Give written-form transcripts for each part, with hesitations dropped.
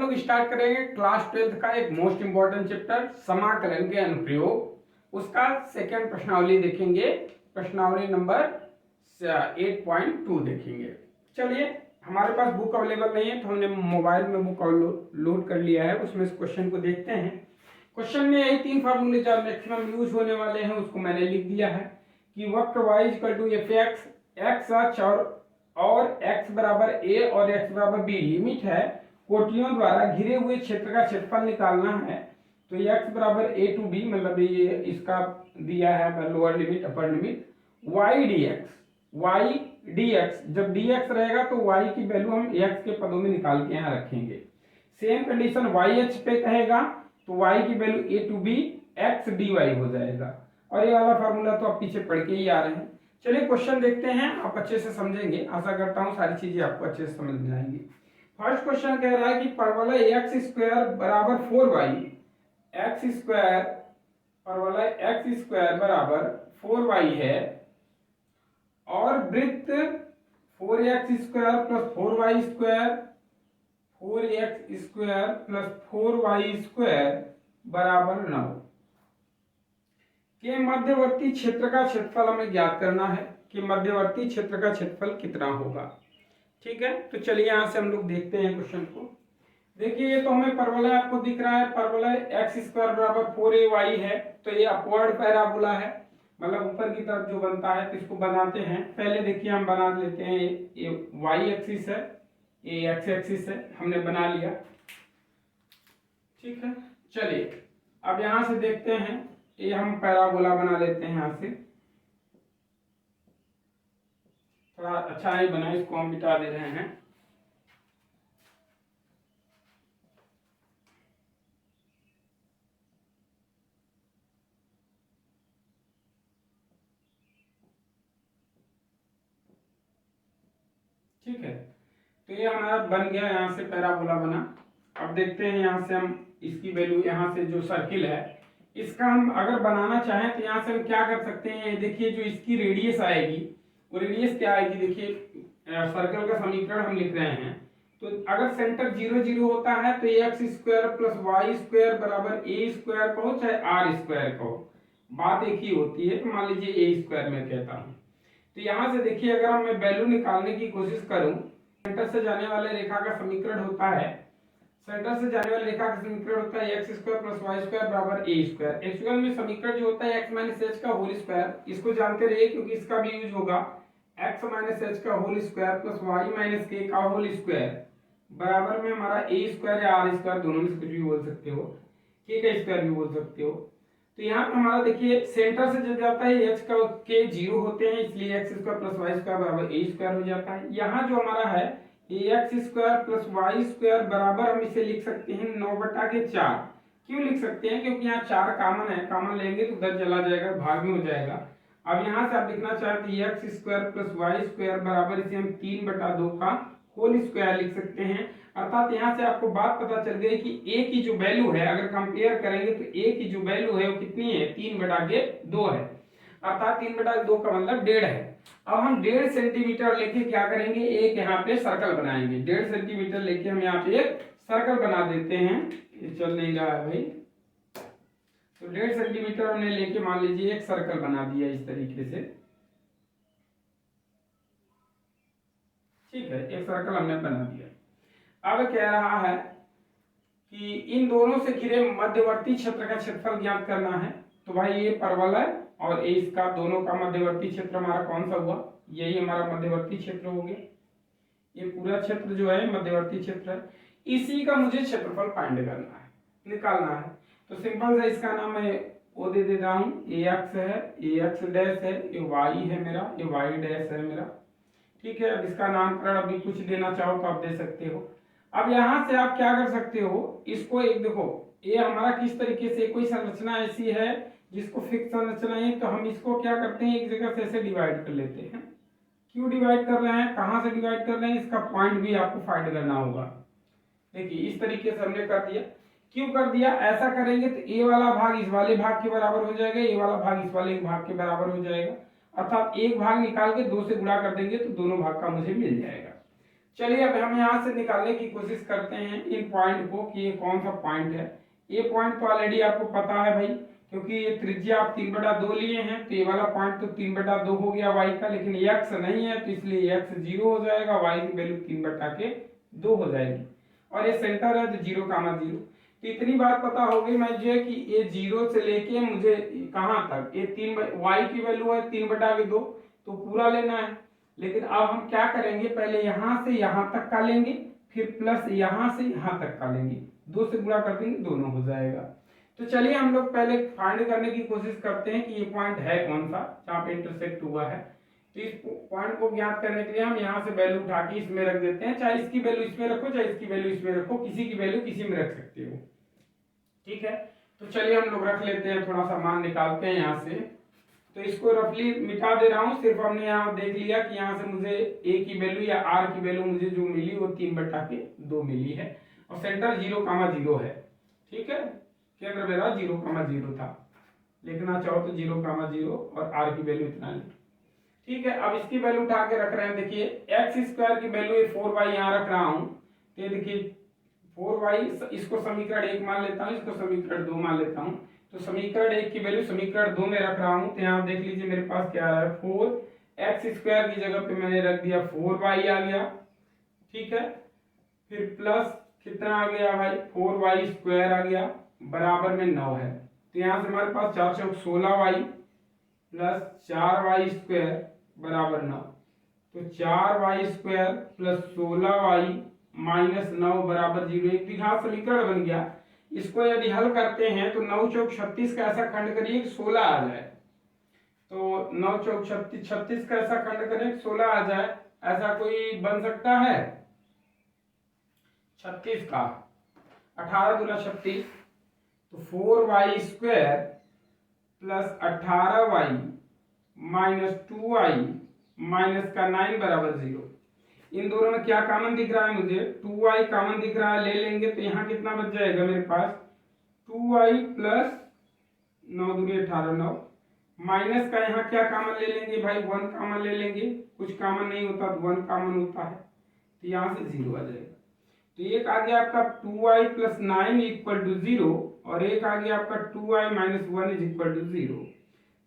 लोग स्टार्ट करेंगे class 12th का एक मोस्ट इंपॉर्टेंट चैप्टर समाकलन के अनुप्रयोग। उसका सेकंड प्रश्नावली देखेंगे, प्रश्नावली नंबर 8.2 देखेंगे। चलिए, हमारे पास बुक अवेलेबल नहीं है तो हमने मोबाइल में बुक लोड कर लिया है, उसमें इस क्वेश्चन को देखते हैं। क्वेश्चन में यही 3 फार्मूले जो मैक्सिमम यूज होने वाले हैं उसको मैंने लिख दिया है कि वक्र y = f(x), x अक्ष और x बराबर a और x बराबर b लिमिट है, कोटियों द्वारा घिरे हुए क्षेत्र का क्षेत्रफल निकालना है। तो x बराबर a to b, मतलब ये इसका दिया है lower limit upper limit, y dx, जब dx रहेगा तो y की वैल्यू हम x के पदों में निकाल के यहाँ रखेंगे। सेम कंडीशन y अक्ष पे कहेगा तो y की value a to b x dy हो जाएगा। और ये वाला फार्मूला तो आप पीछे पढ़ के ही आ रहे हैं। चलिए क्वेश्चन देखते हैं, आप अच्छे से समझेंगे, आशा करता हूँ सारी चीजें आपको अच्छे से समझ में आएंगी। फर्स्ट क्वेश्चन कह रहा है कि परवलय x² बराबर 4y, परवलय x² बराबर 4y है और वृत्त 4x² प्लस 4y² बराबर 9 के मध्यवर्ती क्षेत्र का क्षेत्रफल हमें ज्ञात करना है कि मध्यवर्ती क्षेत्र का क्षेत्रफल कितना होगा। ठीक है, तो चलिए यहां से हम लोग देखते हैं क्वेश्चन को। देखिए, ये तो हमें परवलय आपको दिख रहा है, परवलय x² बराबर 4ay है, तो ये अपवर्ड पैराबोला है, मतलब ऊपर की तरफ जो बनता है। तो इसको बनाते हैं, पहले देखिए हम बना लेते हैं। ये y एक्सिस है, ये x एक्सिस है, हमने बना लिया। ठीक है, चलिए अब यहां से देखते हैं, ये हम पैराबोला बना लेते हैं। यहां से थोड़ा अच्छा नहीं बना, इसको हम मिटा दे रहे हैं। ठीक है, तो ये हमारा बन गया, यहाँ से पैराबोला बना। अब देखते हैं यहाँ से हम इसकी वैल्यू, यहाँ से जो सर्किल है इसका हम अगर बनाना चाहें तो यहाँ से हम क्या कर सकते हैं। देखिए, जो इसकी रेडियस आएगी वो रेडियस क्या आएगी, देखिए सर्कल का समीकरण हम लिख रहे हैं। तो अगर सेंटर 0 0 होता है तो x² प्लस y² बराबर a² कहो चाहे r² कहो, बात एक ही होती है। तो मान लीजिए a² में कहता हूँ। तो यहाँ से देखिए, अगर मैं वैल्यू निकालने की कोशिश करूं, सेंटर से जाने वाले रेखा का समीकरण होता है, सेंटर से जाने वाली रेखा का समीकरण होता है x² प्लस y² बराबर a²। एक्चुअल में समीकरण जो होता है x माइनस h का होल स्क्वायर, इसको जानते रहिए क्योंकि इसका भी यूज होगा। x माइनस h का whole square plus y minus k का होल स्क्वायर बराबर में हमारा a² या r², दोनों में से कुछ भी बोल सकते हो, k का स्क्वायर भी बोल सकते हो। तो यहाँ पे हमारा देखिए, सेंटर से जब जाता है h का के 0 होते हैं, इसलिए x² प्लस y² बराबर a² हो जाता है। यहाँ जो हमारा है x² प्लस y² बराबर, हम इसे लिख सकते हैं 9/4। क्यों लिख सकते हैं, क्योंकि यहाँ 4 कॉमन है, कॉमन लेंगे तो 10 चला जाएगा, भाग में हो जाएगा। अब यहाँ से आप लिखना चाहते हैं x² प्लस y² बराबर, इसे हम 3/2 का होल स्क्वायर लिख सकते हैं। अर्थात यहाँ से आपको बात पता चल गई कि a की जो वैल्यू है, अगर कंपेयर करेंगे तो a की जो वैल्यू है वो कितनी है, 3/2 है। अर्थात 3/2 का मतलब 1.5 है। अब हम 1.5 सेंटीमीटर लेके क्या करेंगे, एक यहाँ पे सर्कल बनाएंगे। 1.5 सेंटीमीटर लेके हम यहाँ पे एक सर्कल बना देते हैं। ये चल नहीं रहा है भाई, तो 1.5 सेंटीमीटर हमने लेके मान लीजिए एक सर्कल बना दिया इस तरीके से। ठीक है, एक सर्कल हमने बना दिया। अब कह रहा है कि इन दोनों से घिरे मध्यवर्ती क्षेत्र का क्षेत्रफल ज्ञात करना है। तो भाई ये परवलय और ये इसका दोनों का मध्यवर्ती क्षेत्र हमारा कौन सा हुआ, यही हमारा मध्यवर्ती क्षेत्र हो गया। ये पूरा क्षेत्र जो है मध्यवर्ती क्षेत्र है, इसी का मुझे क्षेत्रफल फाइंड करना है, निकालना है। तो सिंपल सा इसका नाम मैं वो दे देता हूँ, ax है, ax डैश है, ये y है मेरा, ये y डैश है मेरा। ठीक है, अब इसका नामकरण अभी कुछ देना चाहो तो आप दे सकते हो। अब यहां से आप क्या कर सकते हो, इसको एक देखो, ये हमारा किस तरीके से, कोई संरचना ऐसी है जिसको फिक्स संरचना है, तो हम इसको क्या करते हैं, एक जगह से ऐसे डिवाइड कर लेते हैं। क्यों डिवाइड कर रहे हैं, कहां से डिवाइड कर रहे हैं, इसका पॉइंट भी आपको फाइंड करना होगा। देखिए इस तरीके से हमने कर दिया। क्यों कर दिया, ऐसा करेंगे तो ए वाला भाग इस वाले भाग के बराबर हो जाएगा, ए वाला भाग इस वाले भाग के बराबर हो जाएगा। अर्थात एक भाग निकाल के 2 से गुणा कर देंगे तो दोनों भाग का मुझे मिल जाएगा। चलिए अब हम यहाँ से निकालने की कोशिश करते हैं इन पॉइंट को कि ये कौन सा पॉइंट है। ये पॉइंट तो ऑलरेडी आपको पता है भाई, क्योंकि ये त्रिज्या आप 3/2 लिए हैं, तो ये वाला पॉइंट तो 3/2 हो गया y का, लेकिन x नहीं है तो इसलिए x 0 हो जाएगा, y की वैल्यू 3/2 हो जाएगी, और ये सेंटर है तो 0,0। तो इतनी बात पता होगी मुझे कि ये 0 से लेके मुझे कहाँ तक, ये 3 y की वैल्यू है 3/2 तो पूरा लेना है। लेकिन अब हम क्या करेंगे, पहले यहाँ से यहाँ तक का लेंगे, फिर प्लस यहाँ से यहाँ तक का लेंगे, 2 से गुणा कर देंगे, दोनों हो जाएगा। तो चलिए हम लोग पहले फाइंड करने की कोशिश करते हैं कि ये पॉइंट है कौन सा जहाँ पे इंटरसेक्ट हुआ है। तो इस पॉइंट को ज्ञात करने के लिए हम यहाँ से वैल्यू उठा के इसमें रख देते हैं, चाहे इसकी वैल्यू इसमें रखो चाहे इसकी वैल्यू इसमें रखो, किसी की वैल्यू किसी में रख सकते हो, ठीक है। तो चलिए हम लोग रख लेते हैं, थोड़ा सा मान निकालते हैं यहाँ से। तो इसको रफली मिटा दे रहा हूँ, सिर्फ हमने यहाँ देख लिया कि यहाँ से मुझे a की वैल्यू या r की वैल्यू मुझे जो मिली वो 3/2 मिली है, और सेंटर 0,0 है, ठीक है। केंद्र मेरा 0,0 था, लिखना चाहो तो 0,0 और r की वैल्यू इतना ली, ठीक है। अब इसकी वैल्यू उठा के रख रहे हैं, देखिए x² की वैल्यू 4y यहाँ रख रहा हूँ, तो ये देखिए 4y, इसको समीकरण 1 मान लेता हूँ, इसको समीकरण 2 मान लेता हूँ। तो समीकरण 1 की वैल्यू समीकरण 2 में रख रहा हूँ, तो यहाँ देख लीजिए मेरे पास क्या है, 4x² की जगह पे मैंने रख दिया 4y आ गया, ठीक है। फिर प्लस कितना आ गया भाई, 4y² आ गया, बराबर में 9 है। तो यहाँ से हमारे पास 4 चौक 16y प्लस 4y² बराबर 9। तो 4y² प्लस 16y माइनस 9 बराबर 0, एक द्विघात समीकरण बन गया। इसको यदि हल करते हैं तो 9 चौक 36 का ऐसा खंड करिए कि 16 आ जाए, तो 9 चौक 36 का ऐसा खंड करें 16 आ जाए, ऐसा कोई बन सकता है? 36 का 18 दूना 36, तो 4y² plus 18y minus 2y minus का 9 बराबर 0। इन दोनों में क्या कॉमन दिख रहा है मुझे, 2y कॉमन दिख रहा है, ले लेंगे तो यहाँ कितना बच जाएगा मेरे पास, 2y प्लस 9 दूनी 18 9, माइनस का यहाँ क्या कॉमन ले लेंगे भाई, 1 कॉमन ले लेंगे, कुछ कॉमन नहीं होता तो 1 कॉमन होता है, तो यहाँ से 0 आ जाएगा। तो एक आ गया आपका 2y प्लस 9 इक्वल टू 0, और एक आ गया आपका 2y minus 1 is equal to 0।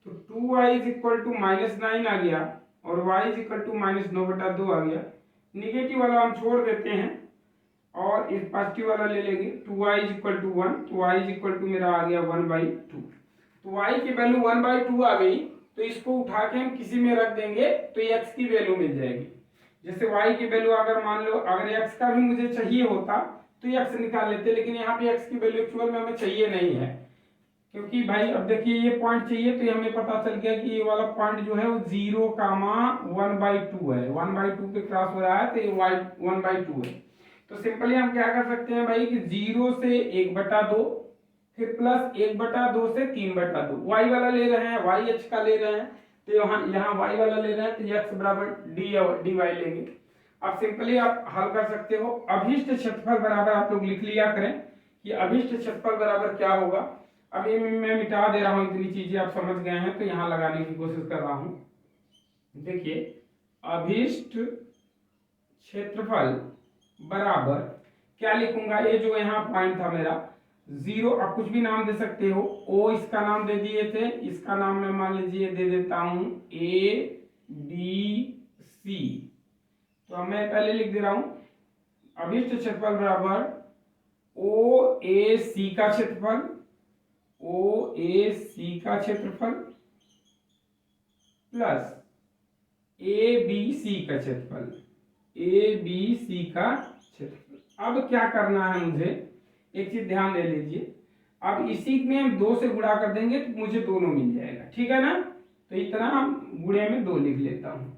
तो 2y is equal to minus 9 आ गया, और y is equal to minus 9/2 आ गया। निगेटिव वाला हम छोड़ देते हैं और इस पॉजिटिव वाला ले लेंगे, 2y इज इक्वल टू 1, तो y इज इक्वल टू मेरा आ गया 1/2। तो y की वैल्यू 1/2 आ गई, तो इसको उठा के हम किसी में रख देंगे तो x की वैल्यू मिल जाएगी। जैसे y की वैल्यू अगर मान लो, अगर x का भी मुझे चाहिए होता तो x निकाल लेते, लेकिन यहाँ पे x की वैल्यू एक्चुअल में हमें चाहिए नहीं है, क्योंकि भाई अब देखिए ये पॉइंट चाहिए, तो हमें पता चल गया कि ये वाला पॉइंट जो है वो 0,1/2 है, 1/2 पे क्रॉस हो रहा है, तो ये 1/2 है। तो सिंपली हम क्या कर सकते हैं भाई कि 0 से 1/2, फिर प्लस 1/2 से 3/2, y वाला ले रहे हैं, y का ले रहे हैं, तो यहाँ y वाला ले रहे हैं, तो x बराबर dy लेंगे। अब सिंपली आप हल कर सकते हो, अभिष्ट क्षेत्रफल बराबर आप लोग लिख लिया करें कि अभिष्ट क्षेत्रफल बराबर क्या होगा। अब ये मैं मिटा दे रहा हूं, इतनी चीजें आप समझ गए हैं तो यहां लगाने की कोशिश कर रहा हूं। देखिए अभिष्ट क्षेत्रफल बराबर क्या लिखूंगा, ये जो यहाँ पॉइंट था मेरा 0, अब कुछ भी नाम दे सकते हो, ओ इसका नाम दे दिए थे, इसका नाम मैं मान लीजिए दे देता हूं ABC। तो मैं पहले लिख दे रहा हूं अभिष्ट क्षेत्रफल बराबर OAC का क्षेत्रफल, OAC का क्षेत्रफल प्लस ABC का क्षेत्रफल, ABC का क्षेत्रफल। अब क्या करना है मुझे, एक चीज ध्यान दे लीजिए, अब इसी में 2 से गुणा कर देंगे तो मुझे दोनों मिल जाएगा, ठीक है ना। तो इतना हम गुणे में 2 लिख लेता हूं,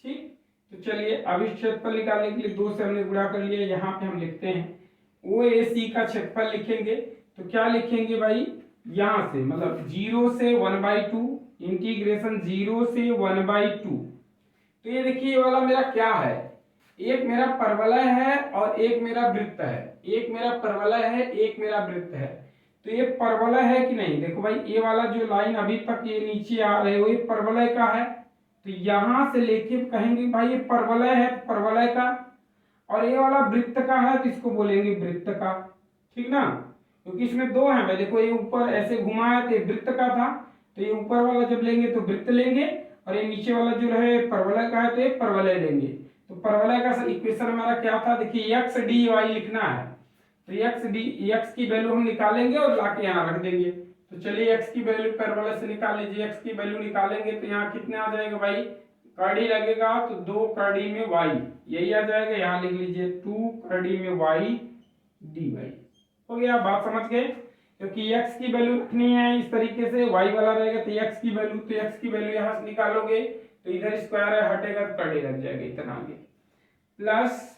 ठीक। तो चलिए अभिष्ट क्षेत्रफल निकालने के लिए 2 से हमने गुणा कर लिया, यहाँ पे हम लिखते हैं OAC का क्षेत्रफल लिखेंगे, तो क्या लिखेंगे भाई, यहां से मतलब 0 से 1/2 इंटीग्रेशन 0 से 1/2। तो ये देखिए ये वाला मेरा क्या है, एक मेरा परवलय है और एक मेरा वृत्त है, एक मेरा परवलय है एक मेरा वृत्त है। तो ये परवलय है कि नहीं, देखो भाई ये वाला जो लाइन अभी तक ये नीचे आ रहे हो ये परवलय का है, तो यहां से लेके कहेंगे भाई ये परवलय है तो परवलय का, और ये वाला वृत्त का है तो इसको बोलेंगे वृत्त का, ठीक ना, क्योंकि इसमें दो है भाई। देखो ये ऊपर ऐसे घुमा है तो ये वृत्त का था, तो ये ऊपर वाला जब लेंगे तो वृत्त लेंगे, और ये नीचे वाला जो है परवलय का है तो ये परवलय लेंगे। तो परवलय का इक्वेशन हमारा क्या था, देखिए एक्स डी वाई लिखना है, तो एक्स की वैल्यू हम निकालेंगे और लाके यहाँ रख देंगे। तो चलिए एक्स की वैल्यू परवलय से निकाल लीजिए, एक्स की वैल्यू निकालेंगे तो यहाँ कितने आ जाएगा भाई, कड़ी लगेगा तो 2 कड़ी में y, यही आ जाएगा, यहाँ लिख लीजिए 2 कड़ी में y dy। हो गया, बात समझ गए, क्योंकि x की वैल्यू रखनी है इस तरीके से, y वाला रहेगा तो x की वैल्यू, तो x की वैल्यू यहाँ से निकालोगे तो इधर स्क्वायर है हटेगा तो कड़ी लग जाएगा इतना आगे, plus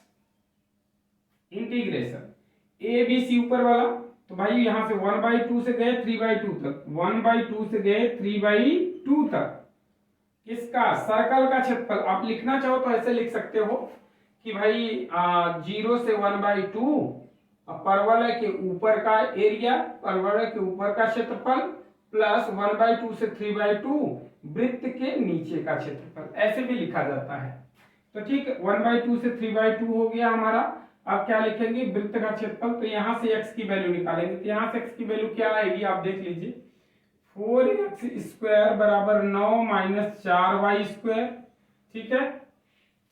integration A B C ऊपर वाला, तो भाई यहाँ से 1/2 से गए 3/2 तक, 1/2 से गए 3/2 तक, किसका, सर्कल का क्षेत्रफल। आप लिखना चाहो तो ऐसे लिख सकते हो कि भाई 0 से 1/2 परवलय के ऊपर का एरिया, परवलय के ऊपर का क्षेत्रफल, प्लस 1/2 से 3/2 वृत्त के नीचे का क्षेत्रफल, ऐसे भी लिखा जाता है। तो ठीक, 1/2 से 3/2 हो गया हमारा। अब क्या लिखेंगे, वृत्त का क्षेत्रफल, तो यहाँ से x की वैल्यू निकालेंगे, तो यहाँ से x की वैल्यू क्या आएगी आप देख लीजिए, 4x² बराबर 9 - 4y², ठीक है।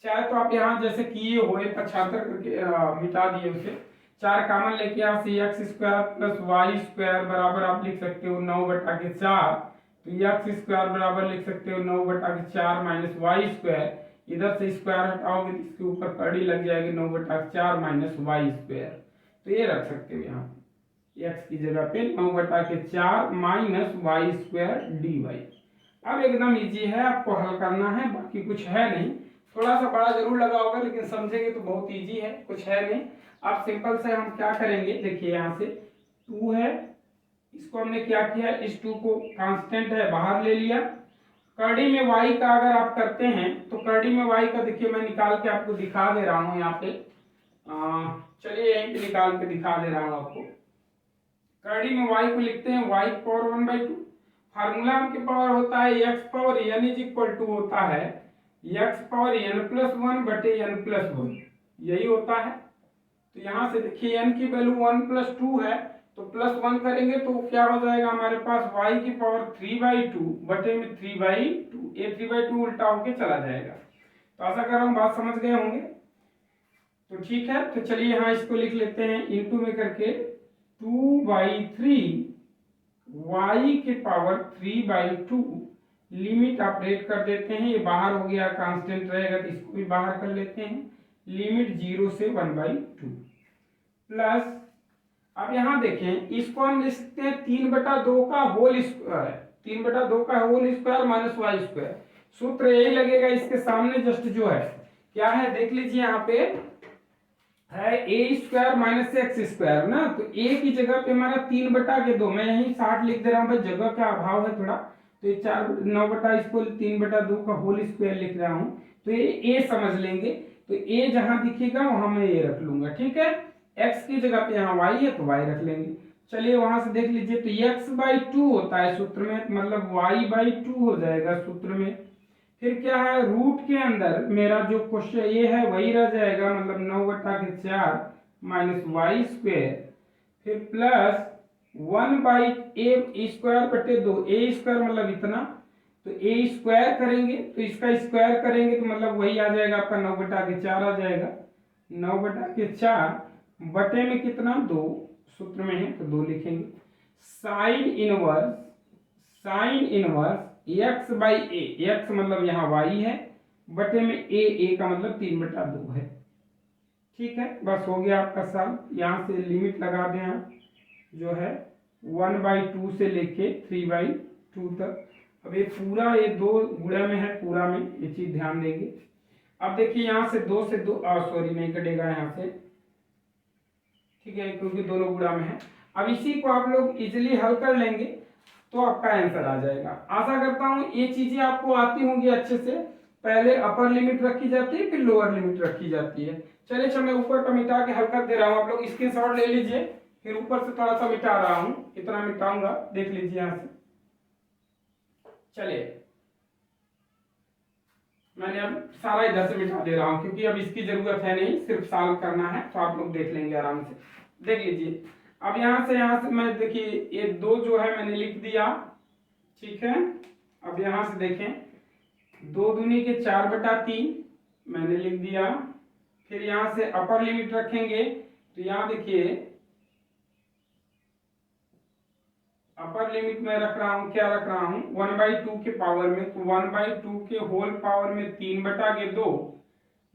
चाहे तो आप यहाँ जैसे किए हो 75 करके मिटा दिए उसे, 4 कॉमन लेके यहाँ से x² प्लस y² बराबर आप लिख सकते हो 9/4, तो x² बराबर लिख सकते हो 9/4 माइनस y², इधर से स्क्वायर हटाओगे तो इसके ऊपर कड़ी लग जाएगी 9/4 माइनस y², तो ये रख सकते हो यहाँ x की जगह पे 9/4 माइनस y² dy। अब एकदम इजी है, आपको हल करना है, बाकी कुछ है नहीं, थोड़ा सा बड़ा जरूर लगा होगा लेकिन समझेंगे तो बहुत इजी है, कुछ है नहीं। अब सिंपल से हम क्या करेंगे, देखिए यहाँ से 2 है, इसको हमने क्या किया, इस 2 को कांस्टेंट है बाहर ले लिया, कड़ी में y का अगर आप करते हैं तो कड़ी में y का देखिए मैं निकाल के आपको दिखा दे रहा हूँ यहाँ पे, चलिए यहीं पे निकाल के दिखा दे रहा हूँ आपको। कड़ी में y को लिखते हैं y पावर 1/2, फार्मूला के पावर होता है x power n is equal to होता है x पावर n+1 बटे n+1, यही होता है। तो यहाँ से देखिए n की वैल्यू 1+2 है, तो +1 करेंगे तो क्या हो जाएगा हमारे पास y की पावर 3/2 बटे में 3/2, ये 3/2 उल्टा होके चला जाएगा। तो आशा कर रहा हूँ बात समझ गए होंगे। तो ठीक है, तो चलिए यहाँ इसको लिख लेते हैं इनटू में करके 2/3 y के पावर 3/2, लिमिट ऑपरेट कर देते हैं, ये बाहर हो गया कांस्टेंट रहेगा तो इसको भी बाहर कर लेते हैं, लिमिट 0 से 1/2 प्लस, अब यहाँ देखें इसको हम लिख सकते हैं 3/2 का होल स्क्वायर, 3/2 का होल स्क्वायर माइनस y², सूत्र यही लगेगा इसके सामने जस्ट जो है क्या है देख लीजिए, यहाँ पे है a² माइनस x² ना, तो a की जगह पे हमारा 3/2, मैं यही 60 लिख दे रहा हूँ भाई, जगह का अभाव है थोड़ा, तो ये 9 इसको 3/2 का होल स्क्वायर लिख रहा हूँ, तो ये a समझ लेंगे, तो a जहां दिखेगा वहां मैं ये रख लूंगा, ठीक है। x की जगह पे यहाँ y है तो y रख लेंगे। चलिए वहां से देख लीजिए, तो x/2 होता है सूत्र में, मतलब y/2 हो जाएगा सूत्र में। फिर क्या है, रूट के अंदर मेरा जो क्वेश्चन ये है वही रह जाएगा, मतलब 9/4 माइनस y², फिर प्लस 1/a² बटे 2, a² मतलब इतना, तो a² करेंगे तो इसका स्क्वायर करेंगे तो मतलब वही आ जाएगा आपका 9/4 आ जाएगा, 9/4 बटे में कितना 2, सूत्र में है तो 2 लिखेंगे, साइन इनवर्स x/a, x मतलब यहाँ y है, बटे में a का मतलब 3/2 है, ठीक है। बस हो गया आपका सवाल, यहाँ से लिमिट लगा दें आप, जो है 1/2 से लेके 3/2 तक। अब ये पूरा ये 2 गुणा में है, पूरा में ये चीज ध्यान देंगे। अब देखिए यहाँ से 2 से 2 सॉरी नहीं कटेगा यहाँ से, ठीक है, क्योंकि दोनों गुणा में है। अब इसी को आप लोग इजिली हल कर लेंगे तो आपका आंसर आ जाएगा। आशा करता हूँ ये चीजें आपको आती होंगी अच्छे से, पहले अपर लिमिट रखी जाती है फिर लोअर लिमिट रखी जाती है। चलिए अच्छा मैं ऊपर का मिटा के हल कर दे रहा हूँ, आप लोग स्क्रीनशॉट ले लीजिए, फिर ऊपर से थोड़ा सा मिटा रहा हूँ, इतना मिटाऊंगा देख लीजिए यहाँ से। चलिए मैंने अब सारा इधर से मिटा दे रहा हूँ क्योंकि अब इसकी जरूरत है नहीं, सिर्फ सॉल्व करना है, तो आप लोग देख लेंगे आराम से। देख लीजिए अब यहाँ से मैं देखिए ये 2 जो है मैंने लिख दिया, ठीक है। अब यहाँ से देखें 2 दूनी के 4/3 मैंने लिख दिया। फिर यहाँ से अपर लिमिट रखेंगे तो यहाँ देखिए अपर लिमिट में रख रहा हूँ, क्या रख रहा हूँ 1/2 के पावर में, तो 1/2 के होल पावर में 3/2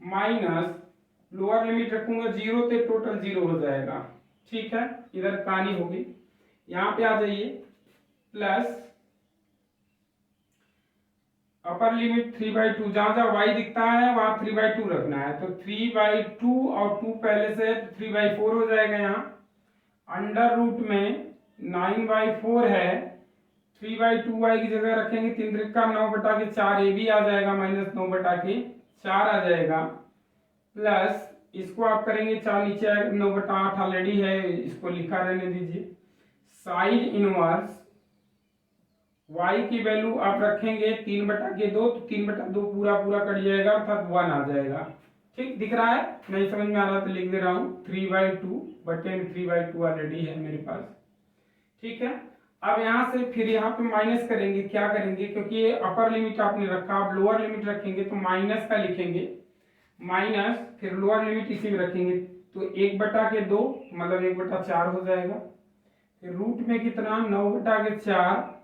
माइनस लोअर लिमिट रखूंगा 0 तो टोटल 0 हो जाएगा, ठीक है। इधर कहानी होगी, यहाँ पे आ जाइए प्लस अपर लिमिट 3/2, जहां जहां y दिखता है वहां 3/2 रखना है, तो 3/2 और 2 पहले से 3/4 हो जाएगा। यहाँ अंडर रूट में 9/4 है, 3/2 y की जगह रखेंगे 3 का 9/4, ये भी आ जाएगा माइनस 9/4 आ जाएगा, प्लस इसको आप करेंगे 4 नीचे आएगा 9/8 ऑलरेडी है, इसको लिखा रहने दीजिए। साइन इनवर्स y की वैल्यू आप रखेंगे 3/2, तो 3/2 पूरा पूरा कट जाएगा अर्थात 1 आ जाएगा, ठीक दिख रहा है। नहीं समझ में आ रहा तो लिख दे रहा हूँ 3/2 बटे 3/2 ऑलरेडी है मेरे पास, ठीक है। अब यहाँ से फिर यहाँ पे माइनस करेंगे, क्या करेंगे क्योंकि ये अपर लिमिट आपने रखा, आप लोअर लिमिट रखेंगे तो माइनस का लिखेंगे, माइनस फिर लोअर लिमिट इसी में रखेंगे, तो 1/2 मतलब 1/4 हो जाएगा। फिर रूट में कितना 9/4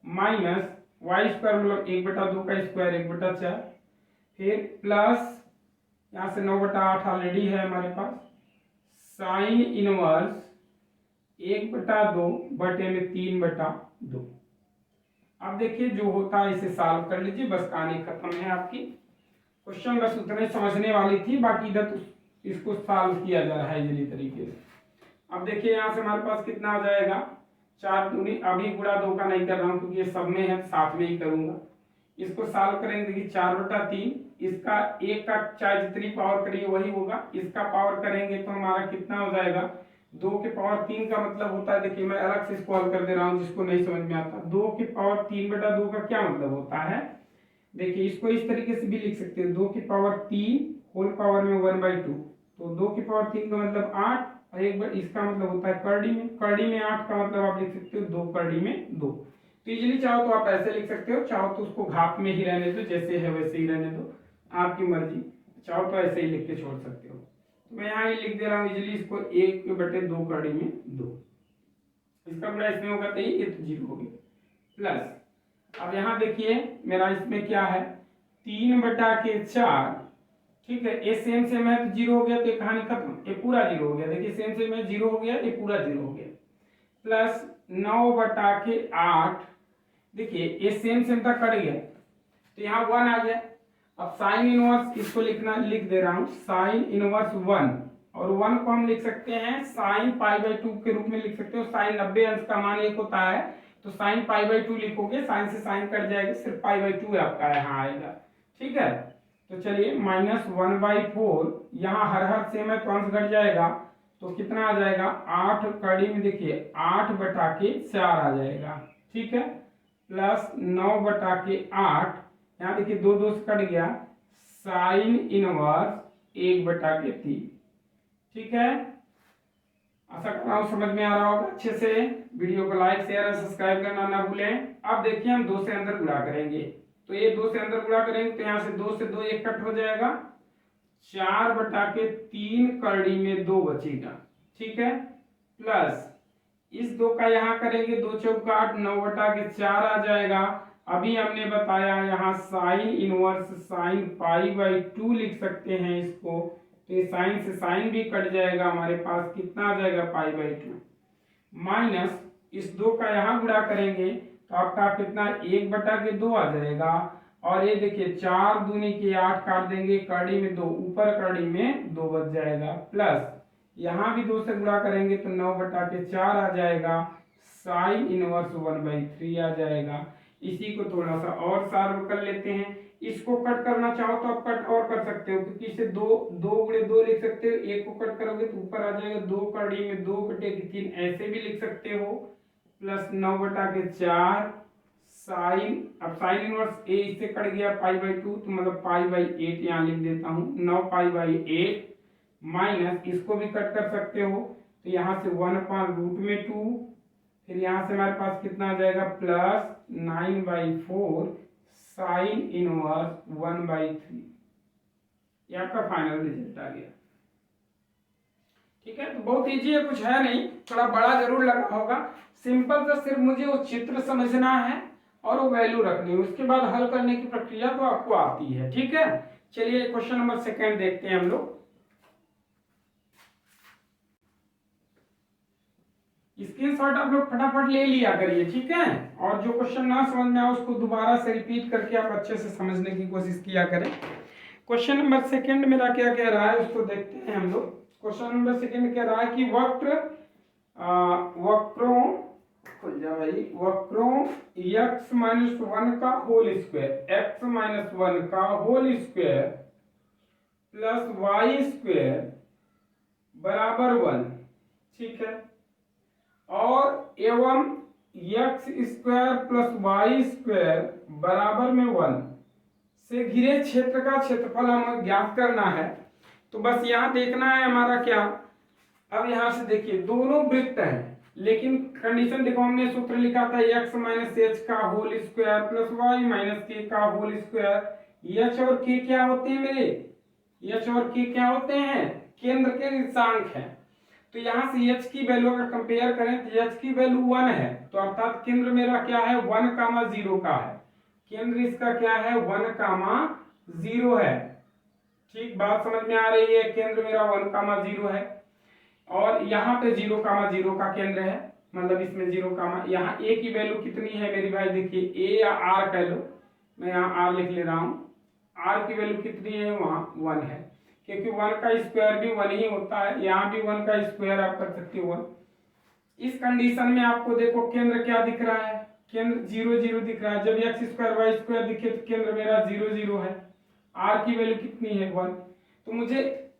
माइनस वाई स्क्वायर मतलब 1/2 का स्क्वायर 1/4, फिर प्लस यहाँ से 9/8 ऑलरेडी है हमारे पास, साइन इनवर्स 1/2 बटे में 3/2। अब देखिए जो होता है इसे सॉल्व कर लीजिए, बस कहानी खत्म है आपकी। क्वेश्चन बस उतने समझने वाली थी, बाकी इधर तो इसको सॉल्व किया जा रहा है इजीली तरीके से। अब देखिए यहाँ से हमारे पास कितना आ जाएगा 4 दूनी, अभी गुणा 2 का नहीं कर रहा हूँ क्योंकि ये सब में है, साथ में ही करूंगा। इसको सॉल्व करेंगे, देखिए 4/3, इसका 1 का चाहे जितनी पावर करिए वही होगा, इसका पावर करेंगे तो हमारा कितना हो जाएगा 2 के पावर 3 का मतलब होता है, देखिए मैं अलग से इसको हल कर दे रहा हूँ जिसको नहीं समझ में आता। 2 के पावर 3/2 का क्या मतलब होता है, देखिए इसको इस तरीके से भी लिख सकते हो, 2 की पावर 3 होल पावर में 1/2, तो 2 की पावर 3 का मतलब 8, और एक बार इसका मतलब होता है करड़ी में 8 का मतलब आप लिख सकते हो 2 करड़ी में 2। तो इजीली चाहो तो आप ऐसे लिख सकते हो, चाहो तो उसको घात में ही रहने दो, जैसे है वैसे ही रहने दो, आपकी मर्जी, चाहो तो ऐसे ही लिख के छोड़ सकते हो। तो मैं यहाँ ही लिख दे रहा हूँ इजीली इसको 1/2 करड़ी में 2, इसका गुणा इसमें होगा तो ये तो 0 हो गया, प्लस अब यहाँ देखिए मेरा इसमें क्या है 3/4, ठीक है। ये सेम सेम है तो 0 हो गया, तो ये कहानी खत्म, ये पूरा 0 हो गया, देखिए सेम सेम है 0 हो गया, ये पूरा 0 हो गया, प्लस 9/8, देखिए ये सेम सेम तक कट गया तो यहाँ 1 आ गया। अब साइन इनवर्स इसको लिख दे रहा हूँ साइन इनवर्स 1, और 1 को हम लिख सकते हैं साइन π/2 के रूप में लिख सकते हो, साइन 90 अंश का मान 1 होता है, तो साइन π/2 लिखोगे, साइन से साइन कट जाएगा, सिर्फ π/2 आपका यहाँ आएगा, ठीक है। तो चलिए -1/4, यहाँ हर सेम है तो अंश घट जाएगा, तो कितना आ जाएगा 8 कड़ी में देखिए 8/4 आ जाएगा, ठीक है, प्लस 9/8, यहाँ देखिए 2 से कट गया, साइन इनवर्स 1/3, ठीक है। आशा कर रहा हूँ समझ में आ रहा होगा अच्छे से। वीडियो को लाइक शेयर और सब्सक्राइब करना ना भूलें। अब देखिए हम 2 से अंदर गुणा करेंगे, तो ये 2 से अंदर गुणा करेंगे तो यहाँ से 2 से 2 1 कट हो जाएगा, 4/3 करड़ी में 2 बचेगा, ठीक है, प्लस इस 2 का यहाँ करेंगे 2 चौका 8, 9/4 आ जाएगा। अभी हमने बताया यहाँ साइन इनवर्स साइन π/2 लिख सकते हैं इसको, तो ये साइन से साइन भी कट जाएगा, हमारे पास कितना आ जाएगा π/2, माइनस इस 2 का यहाँ गुणा करेंगे तो आपका कितना 1/2 आ जाएगा, और ये देखिए 4 दूनी के 8 काट देंगे, कड़ी में 2 ऊपर कड़ी में 2 बच जाएगा, प्लस यहाँ भी 2 से गुणा करेंगे तो 9/4 आ जाएगा, साइन इनवर्स 1/3 आ जाएगा। इसी को थोड़ा सा और सॉल्व कर लेते हैं, इसको कट करना चाहो तो आप कट और कर सकते हो, क्योंकि इसे 2 लिख सकते हो, एक को कट करोगे तो ऊपर आ जाएगा 2 कड़ी में 2/3, ऐसे भी लिख सकते हो, प्लस 9/4 साइन, अब साइन इनवर्स ए इससे कट गया π/2, तो मतलब π/8 यहाँ लिख देता हूँ। 9 π/8 माइनस, इसको भी कट कर सकते हो तो यहाँ से 1/√2, फिर यहाँ से हमारे पास कितना आ जाएगा प्लस 9/4 साइन इनवर्स 1/3। ये आपका फाइनल रिजल्ट आ गया। ठीक है, तो बहुत इजी है, कुछ है नहीं, थोड़ा बड़ा जरूर लगा होगा। सिंपल से सिर्फ मुझे वो चित्र समझना है और वो वैल्यू रखनी है, उसके बाद हल करने की प्रक्रिया तो आपको आती है। ठीक है, चलिए क्वेश्चन नंबर 2 देखते हैं हम लोग। स्क्रीनशॉट आप लोग फटाफट ले लिया करिए, ठीक है, और जो क्वेश्चन ना समझ में आए उसको दोबारा से रिपीट करके आप अच्छे से समझने की कोशिश किया करें। क्वेश्चन नंबर 2 मेरा क्या कह रहा है उसको देखते हैं हम लोग। क्वेश्चन नंबर 2 कह रहा है कि वक्रों खुल जा भाई, वक्रों x-1 का होल स्क्वायर, x-1 का whole square plus Y square बराबर 1, ठीक है, और एवं x square plus Y square बराबर में 1 से घिरे क्षेत्र का क्षेत्रफल हमें ज्ञात करना है। तो बस यहाँ देखना है हमारा क्या, अब यहाँ से देखिए दोनों वृत्त हैं, लेकिन कंडीशन देखो, हमने सूत्र लिखा था x माइनस एच का whole square plus Y minus K का होल स्क्वायर। एच और के क्या होते हैं मेरे, एच और के क्या होते हैं, केंद्र के निर्देशांक हैं। तो यहाँ से एच की वैल्यू अगर कंपेयर करें तो एच की वैल्यू 1 है, तो अर्थात केंद्र मेरा क्या है 1,0 का है, केंद्र इसका क्या है 1,0 है। ठीक, बात समझ में आ रही है, केंद्र मेरा 1,0 है और यहाँ पे 0,0 का केंद्र है, मतलब इसमें 0, यहाँ a की वैल्यू कितनी है मेरी भाई, देखिए a या r कह लो, मैं यहाँ r लिख ले रहा हूँ, r की वैल्यू कितनी है वहाँ 1 है, क्योंकि 1 का स्क्वायर भी 1 ही होता है, यहाँ भी 1 का स्क्वायर आप कर सकते हो 1। इस कंडीशन में आपको देखो केंद्र क्या दिख रहा है, केंद्र 0,0 दिख रहा है। जब x स्क्वायर वाई स्क्वायर दिखे तो केंद्र मेरा 0,0 है, r की वैल्यू कितनी है 1। तो मुझे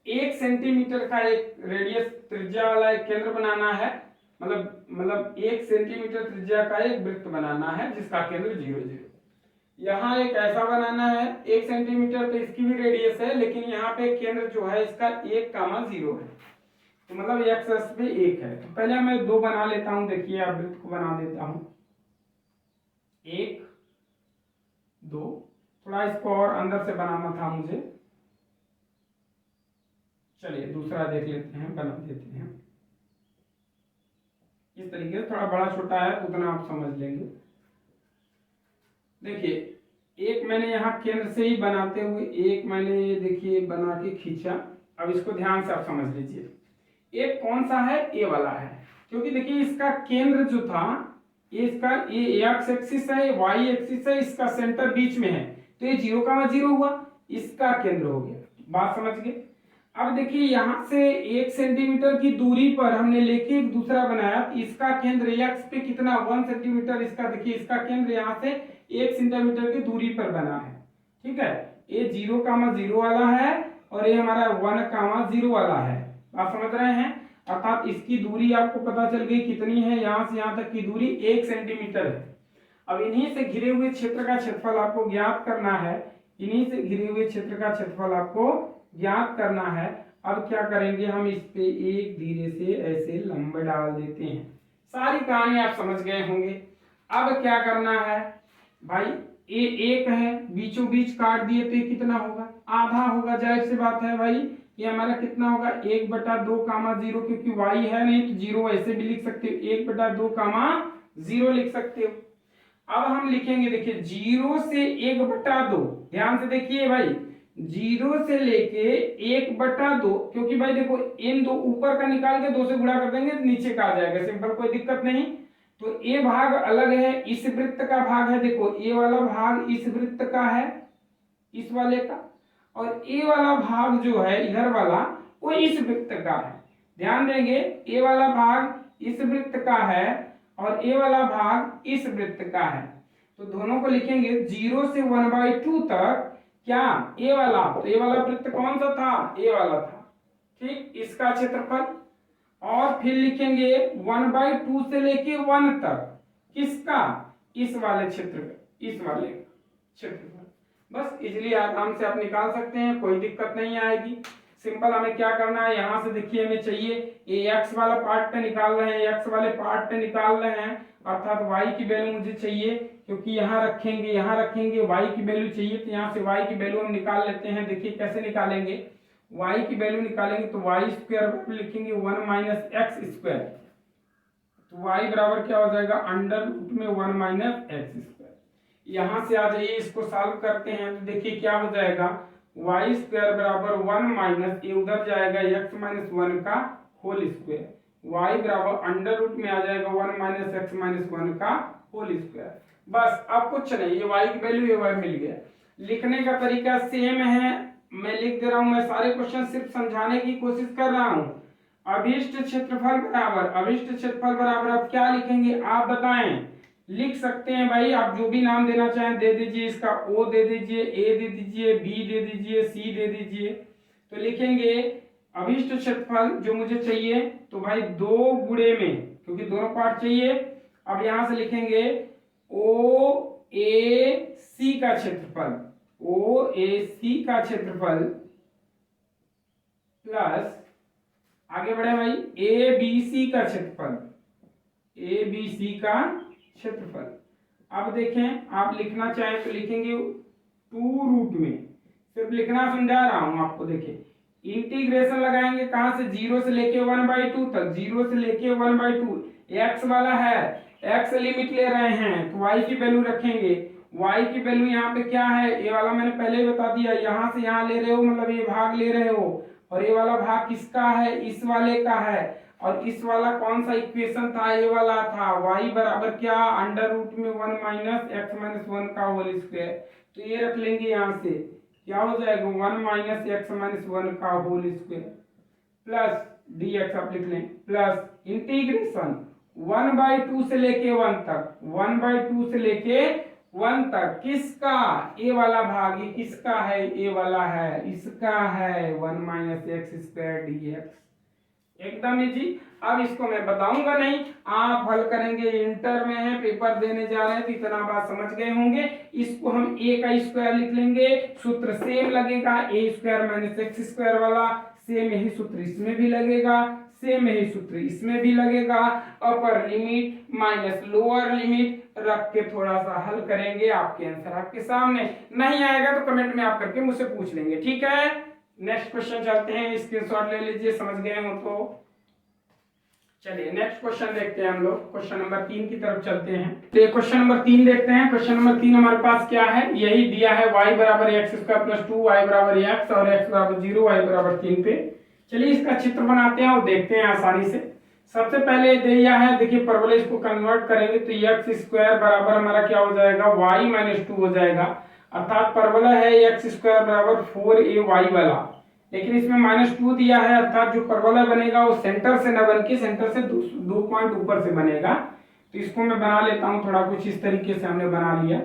1 सेंटीमीटर का एक रेडियस त्रिज्या वाला एक केंद्र बनाना है, मतलब 1 सेंटीमीटर त्रिज्या का एक वृत्त बनाना है जिसका केंद्र 0,0। यहाँ एक ऐसा बनाना है 1 सेंटीमीटर, तो इसकी भी रेडियस है, लेकिन यहाँ पे केंद्र जो है इसका 1,0 है, तो मतलब x अक्ष पे 1 है। तो पहले मैं 2 बना लेता हूँ, देखिए आप वृत्त को बना देता हूँ 1 2, थोड़ा इसको और अंदर से बनाना था मुझे, चलिए दूसरा देख लेते हैं, बना देते हैं इस तरीके से, थोड़ा बड़ा छोटा है तो उतना आप समझ लेंगे। देखिए एक मैंने यहाँ केंद्र से ही बनाते हुए एक मैंने देखिए बना के खींचा। अब इसको ध्यान से आप समझ लीजिए, एक कौन सा है, ए वाला है, क्योंकि देखिए इसका केंद्र जो था इसका ये एक्स एक्सिस है, वाई एक्सिस है, इसका सेंटर बीच में है, तो ये 0,0 हुआ, इसका केंद्र हो गया। बात समझ गए। अब देखिए यहाँ से 1 सेंटीमीटर की दूरी पर हमने लेके एक दूसरा बनाया, तो इसका केंद्र एक्स पे कितना 1 सेंटीमीटर, इसका देखिए इसका केंद्र यहाँ से 1 सेंटीमीटर की दूरी पर बना है, ठीक है, ये 0,0 वाला है और ये हमारा 1,0 वाला है। आप समझ रहे हैं, अर्थात इसकी दूरी आपको पता चल गई कितनी है, यहाँ से यहाँ तक की दूरी 1 सेंटीमीटर है। अब इन्हीं से घिरे हुए क्षेत्र का क्षेत्रफल आपको ज्ञात करना है, इन्हीं से घिरे हुए क्षेत्र का क्षेत्रफल आपको ज्ञात करना है। अब क्या करेंगे, हम इस पे एक धीरे से ऐसे लंब डाल देते हैं। सारी कहानी आप समझ गए होंगे। अब क्या करना है भाई, ये 1 है, बीचों बीच काट दिए तो ये कितना होगा, आधा होगा, जाहिर सी बात है भाई, ये हमारा कितना होगा 1/2,0, क्योंकि y है नहीं तो 0 ऐसे भी लिख सकते हो, 1/2,0 लिख सकते हो। अब हम लिखेंगे, देखिए 0 से 1/2, ध्यान से देखिए भाई, 0 से लेके 1/2, क्योंकि भाई देखो इन दो ऊपर का निकाल के 2 से गुणा कर देंगे तो नीचे का आ जाएगा, सिंपल, कोई दिक्कत नहीं। तो ये भाग अलग है, इस वृत्त का भाग है, देखो ये वाला भाग इस वृत्त का है, इस वाले का, और ये वाला भाग जो है इधर वाला वो इस वृत्त का है। ध्यान देंगे, ये वाला भाग इस वृत्त का है और ये वाला भाग इस वृत्त का है, तो दोनों को लिखेंगे 0 से 1/2 तक, क्या ये वाला, तो ये वाला वृत्त कौन सा था, ये वाला था, ठीक, इसका क्षेत्रफल। और फिर लिखेंगे 1/2 से लेके 1 तक, किसका, इस वाले क्षेत्रफल। बस इजीली आराम से आप निकाल सकते हैं, कोई दिक्कत नहीं आएगी। सिंपल हमें क्या करना है, यहाँ से देखिए हमें चाहिए ये x वाला पार्ट पे निकाल रहे हैं, x वाले पार्ट पे निकाल रहे हैं, अर्थात y की वैल्यू मुझे चाहिए, क्योंकि यहाँ रखेंगे y की वैल्यू चाहिए, तो यहाँ से y की वैल्यू हम निकाल लेते हैं। देखिए कैसे निकालेंगे, y की वैल्यू निकालेंगे तो y स्क्वायर लिखेंगे 1 माइनस एक्स स्क्वायर, तो y बराबर क्या हो जाएगा, अंडर रूट में 1 माइनस एक्स स्क्वायर। यहाँ से आ जाइए, इसको सॉल्व करते हैं तो देखिए क्या हो जाएगा, वाई स्क्वायर बराबर 1 माइनस ये उधर जाएगा x माइनस 1 का होल स्क्वायर, y बराबर अंडर रूट में आ जाएगा 1 माइनस एक्स माइनस 1 का होल स्क्वायर। बस अब कुछ नहीं, ये y की वैल्यू ये y मिल गया। लिखने का तरीका सेम है, मैं लिख दे रहा हूं, मैं सारे क्वेश्चन सिर्फ समझाने की कोशिश कर रहा हूं। अभिष्ट क्षेत्रफल बराबर अब क्या लिखेंगे आप बताएं, लिख सकते हैं भाई, आप जो भी नाम देना चाहें दे दीजिए, इसका O दे दीजिए, A दे दीजिए, B दे दीजिए, C दे दीजिए। तो लिखेंगे अभिष्ट क्षेत्रफल जो मुझे चाहिए, तो भाई 2 गुणे में, क्योंकि दोनों पार्ट चाहिए, अब यहां से लिखेंगे OAC का क्षेत्रफल, OAC का क्षेत्रफल प्लस आगे बढ़े भाई ABC का क्षेत्रफल, ABC का क्षेत्रफल। अब देखें आप लिखना चाहें तो लिखेंगे 2 रूट में, सिर्फ लिखना समझा रहा हूं आपको। देखिए इंटीग्रेशन लगाएंगे कहां से, 0 से लेके 1/2 तक, 0 से लेके 1/2, x वाला है, x लिमिट ले रहे हैं तो y की वैल्यू रखेंगे, y की वैल्यू यहाँ पे क्या है, ये वाला मैंने पहले ही बता दिया, यहाँ से यहाँ ले रहे हो मतलब ये भाग ले रहे हो, और ये वाला भाग किसका है, इस वाले का है, और इस वाला कौन सा इक्वेशन था, ये वाला था, y बराबर क्या, अंडर रूट में 1 माइनस एक्स माइनस 1 का होल स्क्वायर, तो ये रख लेंगे यहाँ से, क्या हो जाएगा 1 माइनस एक्स माइनस 1 का होल स्क्वायर प्लस dx आप लिख लें, प्लस इंटीग्रेशन 1/2 से लेके 1 तक, 1/2 से लेके 1 तक, किसका, ए वाला भाग, ये किसका है, ए वाला है, इसका है 1 माइनस एक्स स्क्वायर dx। एकदम इजी। अब इसको मैं बताऊंगा नहीं, आप हल करेंगे, इंटर में है, पेपर देने जा रहे हैं तो इतना बात समझ गए होंगे। इसको हम a का स्क्वायर लिख लेंगे, सूत्र सेम लगेगा, a square minus x square वाला, सेम यही सूत्र इसमें भी लगेगा, सेम यही सूत्र इसमें भी लगेगा। अपर लिमिट माइनस लोअर लिमिट रख के थोड़ा सा हल करेंगे, आपके आंसर आपके सामने। नहीं आएगा तो कमेंट में आप करके मुझसे पूछ लेंगे, ठीक है। नेक्स्ट क्वेश्चन चलते हैं, स्क्रीनशॉट ले लीजिए, समझ गए हो तो। चलिए नेक्स्ट क्वेश्चन देखते हैं हम लोग, क्वेश्चन नंबर 3 की तरफ चलते हैं। तो क्वेश्चन नंबर 3 देखते हैं। क्वेश्चन नंबर 3 हमारे पास क्या है, यही दिया है, y बराबर एक्स स्क्वायर प्लस 2, y बराबर x और x बराबर 0, y बराबर 3 पे। चलिए इसका चित्र बनाते हैं और देखते हैं आसानी से। सबसे पहले दिया है, देखिए परवल, इसको कन्वर्ट करेंगे तो एक्स स्क्वायर बराबर हमारा क्या हो जाएगा, y माइनस 2 हो जाएगा, अर्थात परवल है एक्स स्क्वायर बराबर 4ay वाला, लेकिन इसमें -2 दिया है, अर्थात जो परवलय बनेगा वो सेंटर से न बन के सेंटर से 2 पॉइंट ऊपर से बनेगा। तो इसको मैं बना लेता हूं, थोड़ा कुछ इस तरीके से हमने बना लिया।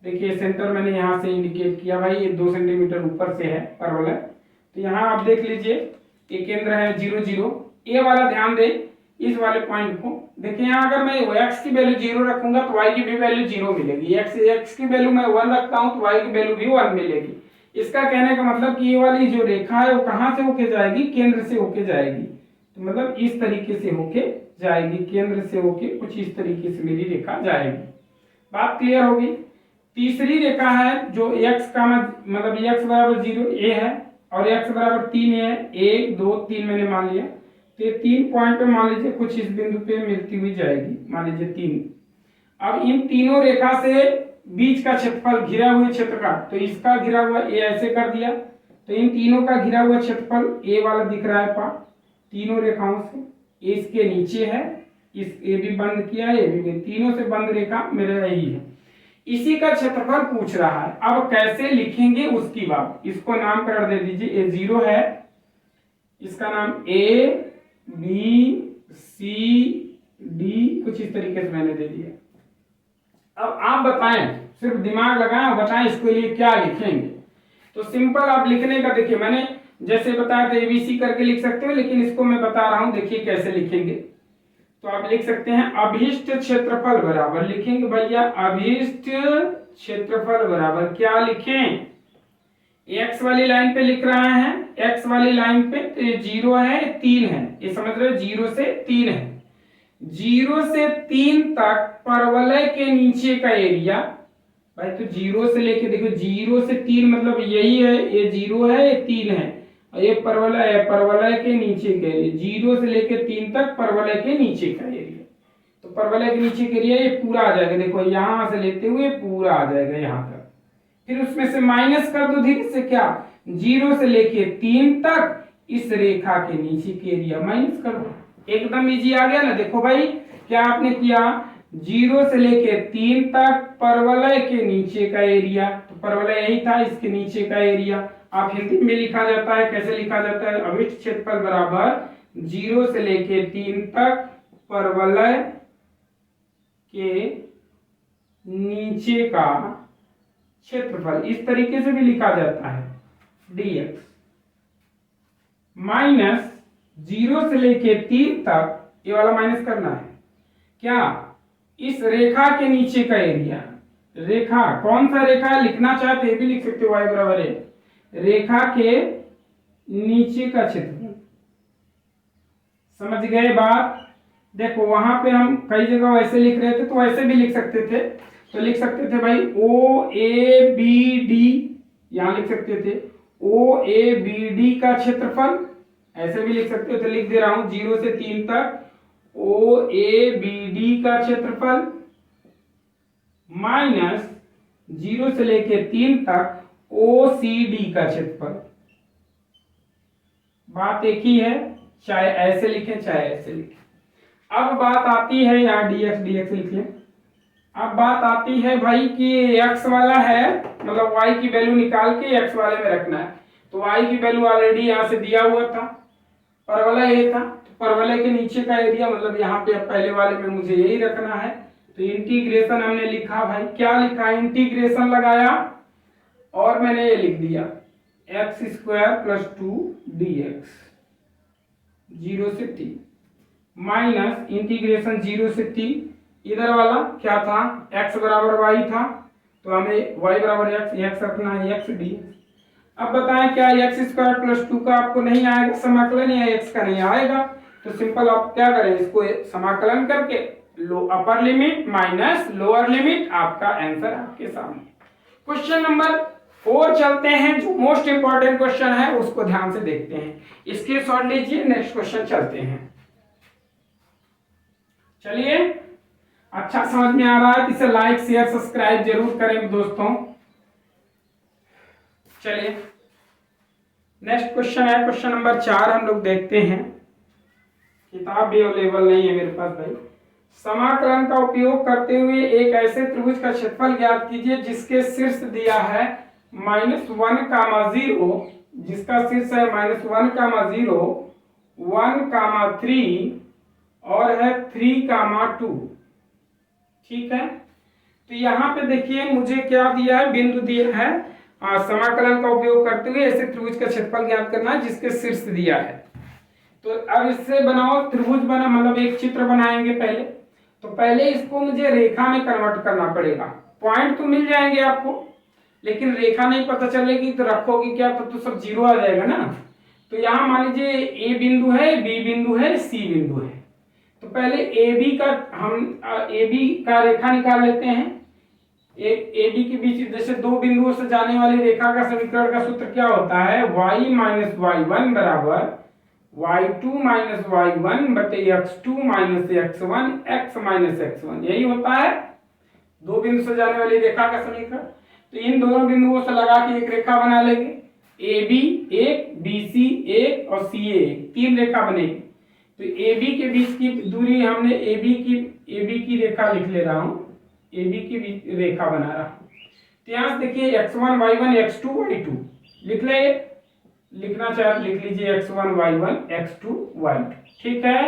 देखिए सेंटर मैंने यहाँ से इंडिकेट किया, भाई ये 2 सेंटीमीटर ऊपर से है परवलय। तो यहाँ आप देख लीजिए ये केंद्र है 0 0, ए वाला ध्यान दे, इस वाले पॉइंट को देखिए। यहाँ अगर मैं x की वैल्यू 0 रखूंगा तो y की भी वैल्यू 0 मिलेगी, x की वैल्यू मैं 1 रखता हूँ तो y की वैल्यू भी 1 मिलेगी। इसका कहने का मतलब कि ये वाली जो रेखा है वो कहां से होके जाएगी, केंद्र से होके जाएगी, तो मतलब इस तरीके से होके जाएगी, केंद्र से होके कुछ इस तरीके से मेरी रेखा जाएगी। बात क्लियर होगी। तीसरी रेखा है जो x का मतलब x बराबर 0 a है और x बराबर 3 है, 1 2 3 मैंने मान लिया, तो ये 3 पॉइंट पे मान लीजिए कुछ इस बिंदु पे मिलती हुई जाएगी, मान लीजिए 3। अब इन तीनों रेखा से बीच का क्षेत्रफल घिरा हुए क्षेत्र का, तो इसका घिरा हुआ ए ऐसे कर दिया, तो इन तीनों का घिरा हुआ क्षेत्रफल ए वाला दिख रहा है पार्ट, तीनों रेखाओं से, ए इसके नीचे है, इस ए भी बंद किया है, ए भी, तीनों से बंद रेखा मेरे यही है, इसी का क्षेत्रफल पूछ रहा है। अब कैसे लिखेंगे उसकी बात, इसको नामकरण दे दीजिए, ए 0 है, इसका नाम ए बी सी डी कुछ इस तरीके से मैंने दे दिया। अब आप बताएं, सिर्फ दिमाग लगाएं, बताएं इसके लिए क्या लिखेंगे। तो सिंपल आप लिखने का देखिए, मैंने जैसे बताया था एबीसी करके लिख सकते हो, लेकिन इसको मैं बता रहा हूं, देखिए कैसे लिखेंगे। तो आप लिख सकते हैं अभीष्ट क्षेत्रफल बराबर, लिखेंगे भैया अभीष्ट क्षेत्रफल बराबर क्या लिखें, एक्स वाली लाइन पे लिख रहा है, एक्स वाली लाइन पे तो ये 0 है, 3 है, ये समझ रहे हो, 0 से 3 है, 0 से 3 तक परवलय के नीचे का एरिया भाई, तो 0 से लेके देखो 0 से 3 मतलब यही है, ये 0 है, ये 3 है, और ये परवलय है, परवलय के नीचे का एरिया 0 से लेके 3 तक परवलय के नीचे का एरिया, तो परवलय के नीचे का एरिया ये पूरा आ जाएगा, देखो यहां से लेते हुए पूरा आ जाएगा यहां तक, फिर उसमें से माइनस कर दो धीरे से, क्या 0 से लेके 3 तक इस रेखा के नीचे के एरिया माइनस कर दो, एकदम इजी आ गया ना। देखो भाई क्या आपने किया, 0 से लेके 3 तक परवलय के नीचे का एरिया, तो परवलय यही था, इसके नीचे का एरिया आप हिंदी में लिखा जाता है, कैसे लिखा जाता है, अभीष्ट क्षेत्रफल बराबर 0 से लेके 3 तक परवलय के नीचे का क्षेत्रफल, इस तरीके से भी लिखा जाता है dx, माइनस 0 से लेके 3 तक, ये वाला माइनस करना है, क्या इस रेखा के नीचे का एरिया, रेखा कौन सा रेखा लिखना चाहते हैं भी लिख सकते हो, y बराबर है रेखा के नीचे का क्षेत्रफल, समझ गए बात। देखो वहां पे हम कई जगह वैसे लिख रहे थे, तो वैसे भी लिख सकते थे, तो लिख सकते थे भाई ओ ए बी डी, यहां लिख सकते थे ओ ए बी डी का क्षेत्रफल, ऐसे भी लिख सकते हो, तो लिख दे रहा हूं 0 से 3 तक ओ ए बी डी का क्षेत्रफल माइनस 0 से लेके 3 तक ओ सी डी का क्षेत्रफल, बात एक ही है, चाहे ऐसे लिखें चाहे ऐसे लिखें। अब बात आती है, यहाँ dx dx लिख लें, अब बात आती है भाई कि x वाला है, मतलब y की वैल्यू निकाल के x वाले में रखना है, तो y की वैल्यू ऑलरेडी यहाँ से दिया हुआ था, परवलय ये था, तो परवलय के नीचे का एरिया मतलब यहाँ पे पहले वाले में मुझे यही रखना है, तो इंटीग्रेशन हमने लिखा भाई, क्या लिखा, इंटीग्रेशन लगाया और मैंने ये लिख दिया x² + 2 dx 0 से t माइनस इंटीग्रेशन 0 से t, इधर वाला क्या था, x बराबर y था, तो हमें y बराबर x रखना है, x dx। अब बताएं क्या x² + 2 का आपको नहीं आएगा समाकलन, या x का नहीं आएगा, तो सिंपल आप क्या करें, इसको समाकलन करके लो upper limit minus lower limit, आपका आंसर आपके सामने। क्वेश्चन नंबर 4 चलते हैं, जो मोस्ट इंपॉर्टेंट क्वेश्चन है उसको ध्यान से देखते हैं, इसके शॉर्ट लीजिए, नेक्स्ट क्वेश्चन चलते हैं। चलिए अच्छा समझ में आ रहा है, इसे लाइक शेयर सब्सक्राइब जरूर करें दोस्तों। चलिए नेक्स्ट क्वेश्चन है, क्वेश्चन नंबर 4 हम लोग देखते हैं, किताब भी अवेलेबल नहीं है मेरे पास भाई। समाकलन का उपयोग करते हुए एक ऐसे त्रिभुज का क्षेत्रफल ज्ञात कीजिए जिसके शीर्ष दिया है -1, 0, जिसका शीर्ष है -1, 0, 1, 3 और है 3, 2। ठीक है, तो यहाँ पे देखिए मुझे क्या दिया है, बिंदु दिया है, समाकलन का उपयोग करते हुए ऐसे त्रिभुज का क्षेत्रफल ज्ञात करना है जिसके शीर्ष दिया है। तो अब इससे बनाओ त्रिभुज बना, मतलब एक चित्र बनाएंगे पहले, तो पहले इसको मुझे रेखा में कन्वर्ट करना पड़ेगा, पॉइंट तो मिल जाएंगे आपको, लेकिन रेखा नहीं पता चलेगी तो रखोगे क्या, तो सब 0 आ जाएगा ना। तो यहाँ मान लीजिए ए बिंदु है, बी बिंदु है, सी बिंदु है, तो पहले ए बी का रेखा निकाल लेते हैं। ए बी के बीच जैसे दो बिंदुओं से जाने वाली रेखा का समीकरण का सूत्र क्या होता है, y - y1 बराबर y2 - y1 बटे x2 - x1 x - x1, यही होता है दो बिंदु से जाने वाली रेखा का समीकरण। तो इन दोनों बिंदुओं से लगा के एक रेखा बना लेंगे, ए बी एक, बी सी एक और सी ए एक, 3 रेखा बनेगी। तो ए बी के बीच की दूरी हमने ए बी की रेखा लिख ले रहा हूं, ए बी की रेखा बना रहा हूं। तो यहां से देखिए x1 y1 x2 y2 लिख ले, लिखना चाहे लिख लीजिए x1 y1 x2 y2, ठीक है।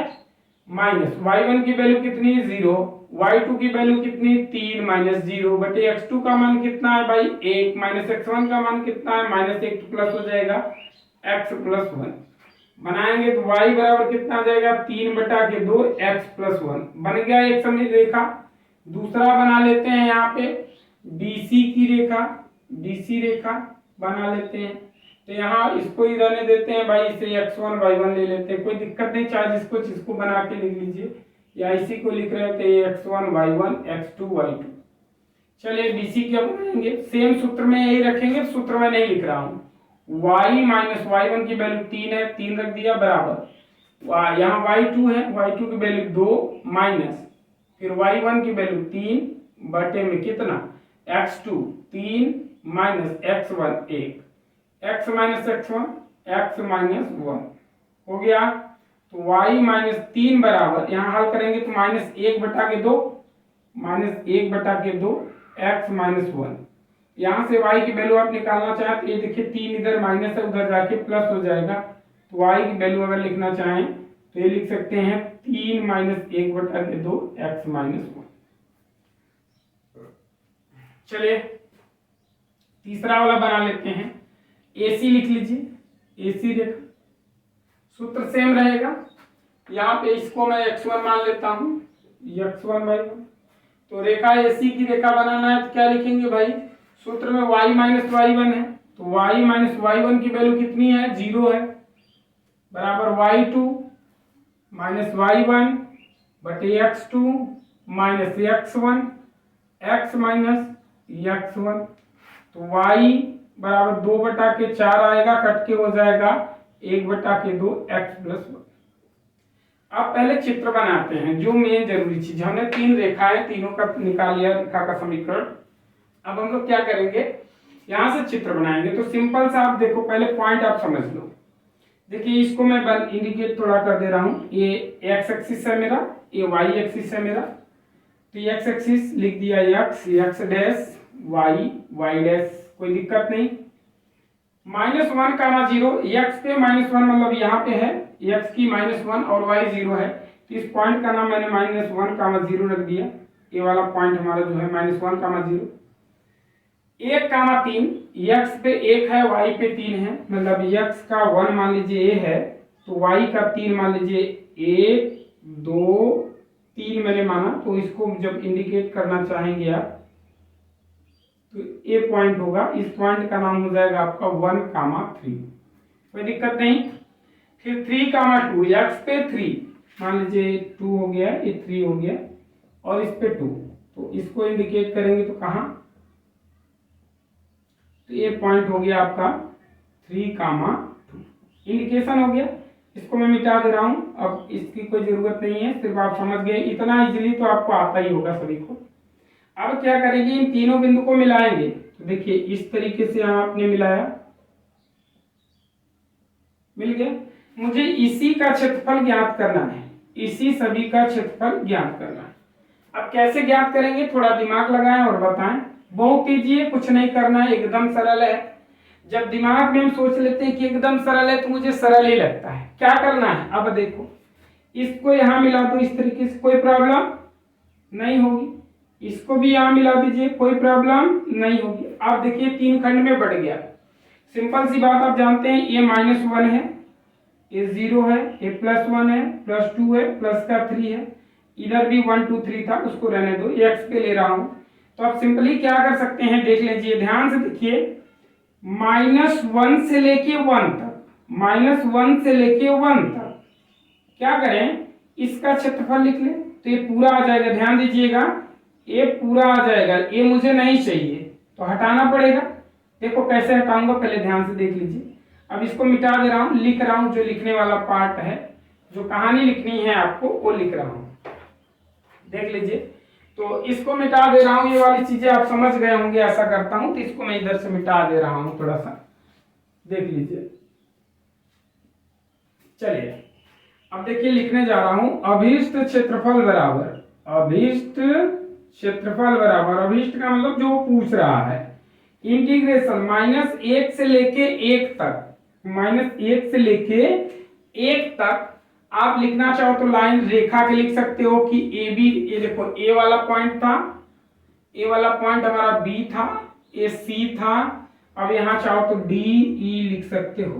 माइनस y1 की वैल्यू कितनी, 0, y2 की वैल्यू कितनी, 3 - 0 बटे x2 का मान कितना है भाई 1, माइनस x1 का मान कितना है -1, तो प्लस हो जाएगा x + 1 बनाएंगे तो y बराबर कितना आ जाएगा 3/2 x + 1 बन गया एक समीप रेखा। दूसरा बना लेते हैं यहाँ पे BC की रेखा, BC रेखा बना लेते हैं। तो यहाँ इसको ही रहने देते हैं भाई, इसे x1 y1 ले लेते हैं, कोई दिक्कत नहीं, चाहे जिसको बना के लिख लीजिए, या इसी को लिख रहे थे x1 y1 x2 y2। चलिए BC क्या बनाएंगे, सेम सूत्र में यही रखेंगे, सूत्र में नहीं लिख रहा हूँ। y माइनस वाई1 की वैल्यू 3 है, 3 रख दिया बराबर, यहाँ y2 है, y2 की वैल्यू 2 माइनस फिर y1 की वैल्यू 3 बटे में कितना x2 3 minus x1 1, x minus x1 x minus 1 हो गया। तो y माइनस 3 बराबर, यहाँ हल करेंगे तो -1/2 -1/2 x माइनस 1। यहाँ से y की वैल्यू आप निकालना चाहें तो ये देखिए 3 इधर माइनस है, उधर जाके प्लस हो जाएगा। तो y की वैल्यू अगर लिखना चाहें तो ये लिख सकते हैं 3 - 1/2 x माइनस 1। चलिए तीसरा वाला बना लेते हैं, AC लिख लीजिए, AC रेखा, सूत्र सेम रहेगा। यहाँ पे इसको मैं x1 मान लेता हूँ, x1 y1। तो रेखा AC की रेखा बनाना है तो क्या लिखेंगे भाई, सूत्र में y माइनस y1 है, तो y माइनस y1 की वैल्यू कितनी है 0 है, बराबर y2 माइनस y1 बटे x2 minus x1 x minus x1। तो y बराबर 2/4 आएगा, कट के हो जाएगा 1/2 x + 1। अब पहले चित्र बनाते हैं, जो मेन जरूरी चीज, हमने 3 रेखाएं, तीनों का निकाल लिया रेखा का समीकरण। अब हम लोग क्या करेंगे, यहां से चित्र बनाएंगे। तो सिंपल सा आप देखो, पहले पॉइंट आप समझ लो। देखिए इसको मैं इंडिकेट थोड़ा कर दे रहा हूं, ये x एक्सिस है मेरा, ये y एक्सिस है मेरा। तो x एक्सिस लिख दिया x डैश y डैश, कोई दिक्कत नहीं। -1, 0, x पे -1 मतलब यहाँ पे है x की -1 और y 0 है, तो इस पॉइंट का नाम मैंने -1, 0 रख दिया। ये वाला पॉइंट हमारा जो है -1, 0, 1, 3, x पे 1 है, y पे 3 है, मतलब x का 1 मान लीजिए a है, तो y का 3 मान लीजिए 1, 2, 3 मैंने माना। तो इसको जब इंडिकेट करना चाहेंगे आप तो ए पॉइंट होगा, इस पॉइंट का नाम हो जाएगा आपका 1, 3, कोई दिक्कत नहीं। फिर 3, 2, x पे 3 मान लीजिए 2 हो गया, ये 3 हो गया, और इस पे 2, तो इसको इंडिकेट करेंगे तो कहाँ, तो ये पॉइंट हो गया आपका 3, 2, इंडिकेशन हो गया। इसको मैं मिटा दे रहा हूं, अब इसकी कोई जरूरत नहीं है, सिर्फ आप समझ गए इतना, इजीली तो आपको आता ही होगा सभी को। अब क्या करेंगे, इन तीनों बिंदु को मिलाएंगे। तो देखिए इस तरीके से आपने मिलाया, मिल गया। मुझे इसी का क्षेत्रफल ज्ञात करना है, इसी सभी का क्षेत्रफल ज्ञात करना है। अब कैसे ज्ञात करेंगे, थोड़ा दिमाग लगाएं और बताएं। बहुत ईजी है, कुछ नहीं करना है, एकदम सरल है। जब दिमाग में हम सोच लेते हैं कि एकदम सरल है तो मुझे सरल ही लगता है। क्या करना है, अब देखो इसको यहां मिला दो इस तरीके से, कोई प्रॉब्लम नहीं होगी। इसको भी यहां मिला दीजिए, कोई प्रॉब्लम नहीं होगी। आप देखिए 3 खंड में बढ़ गया। सिंपल सी बात आप जानते हैं, ये -1 है, ये 0 है, ये +1 है, +2 है, प्लस का 3 है, इधर भी 1, 2, 3 था, उसको रहने दो, ये x पे ले रहा हूं। तो आप सिंपली क्या कर सकते हैं, देख लीजिए, ध्यान से देखिए, -1 से लेके 1 तक, -1 से लेके 1 तक क्या करें, इसका क्षेत्रफल लिख लें, तो ये पूरा आ जाएगा। ध्यान दीजिएगा, ये पूरा आ जाएगा, ये मुझे नहीं चाहिए तो हटाना पड़ेगा। देखो कैसे हटाऊंगा, पहले ध्यान से देख लीजिए। अब इसको मिटा दे रहा हूं, लिख रहा हूं जो लिखने वाला पार्ट है, जो कहानी लिखनी है आपको वो लिख रहा हूं, देख लीजिए। तो इसको मिटा दे रहा हूं, ये वाली चीजें आप समझ गए होंगे, ऐसा करता हूं। तो इसको मैं इधर से मिटा दे रहा हूं, थोड़ा सा देख लीजिए। चलिए अब देखिए, लिखने जा रहा हूं, अभीष्ट क्षेत्रफल बराबर, अभीष्ट क्षेत्रफल बराबर, अभीष्ट का मतलब जो पूछ रहा है, इंटीग्रेशन -1 से लेके 1 तक, -1 से लेके 1 तक आप लिखना चाहो तो लाइन रेखा के लिख सकते हो कि ए बी, ये देखो ए वाला पॉइंट था, ए वाला पॉइंट हमारा बी था, ये सी था। अब यहां चाहो तो डी ई लिख सकते हो।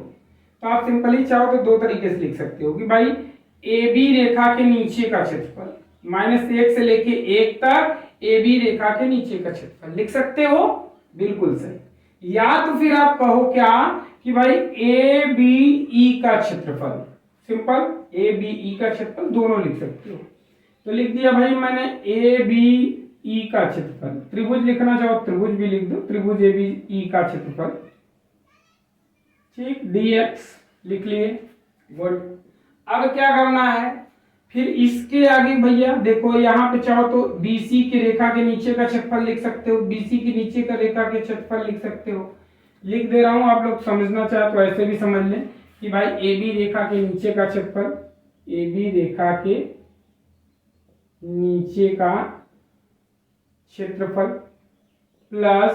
तो आप सिंपली चाहो तो दो तरीके से लिख सकते हो कि भाई ए बी रेखा के नीचे का क्षेत्रफल -1 से लेके 1 तक ए बी रेखा के नीचे का क्षेत्रफल लिख सकते हो, बिल्कुल सही। या तो फिर आप कहो क्या कि भाई ए बी ई का क्षेत्रफल, सिंपल ए बी ई का क्षेत्रफल दोनों लिख सकते हो। तो लिख दिया भाई मैंने ए बी ई का क्षेत्रफल, त्रिभुज लिखना चाहो त्रिभुज भी लिख दो, त्रिभुज ए बी ई का क्षेत्रफल, ठीक, dx लिख लिए, गुड। अब क्या करना है, फिर इसके आगे भैया देखो यहाँ पे चाहो तो BC की रेखा के नीचे का क्षेत्रफल लिख सकते हो, BC के नीचे का रेखा के क्षेत्रफल लिख सकते हो। लिख दे रहा हूं, आप लोग समझना चाहे तो ऐसे भी समझ लें कि भाई AB रेखा के नीचे का क्षेत्रफल, AB रेखा के नीचे का क्षेत्रफल प्लस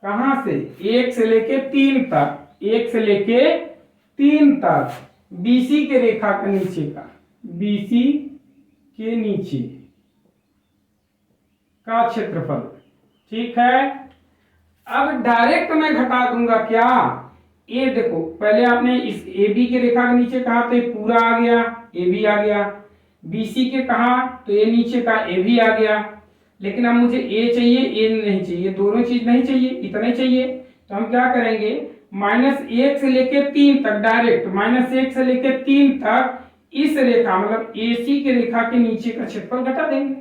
कहां से 1 से लेके 3 तक, 1 से लेके 3 तक BC के रेखा के नीचे का, BC के नीचे का क्षेत्रफल, ठीक है। अब डायरेक्ट मैं घटा दूंगा क्या, ये देखो पहले आपने इस AB के रेखा के नीचे कहा तो ये पूरा आ गया, AB आ गया, BC के कहा तो ये नीचे का AB आ गया, लेकिन अब मुझे A चाहिए, A नहीं चाहिए, दोनों चीज नहीं चाहिए, इतना ही चाहिए। तो हम क्या करेंगे, -1 से लेके 3 तक डायरेक्ट, -1 से लेके 3 तक इस रेखा मतलब AC के रेखा के नीचे का क्षेत्रफल घटा देंगे,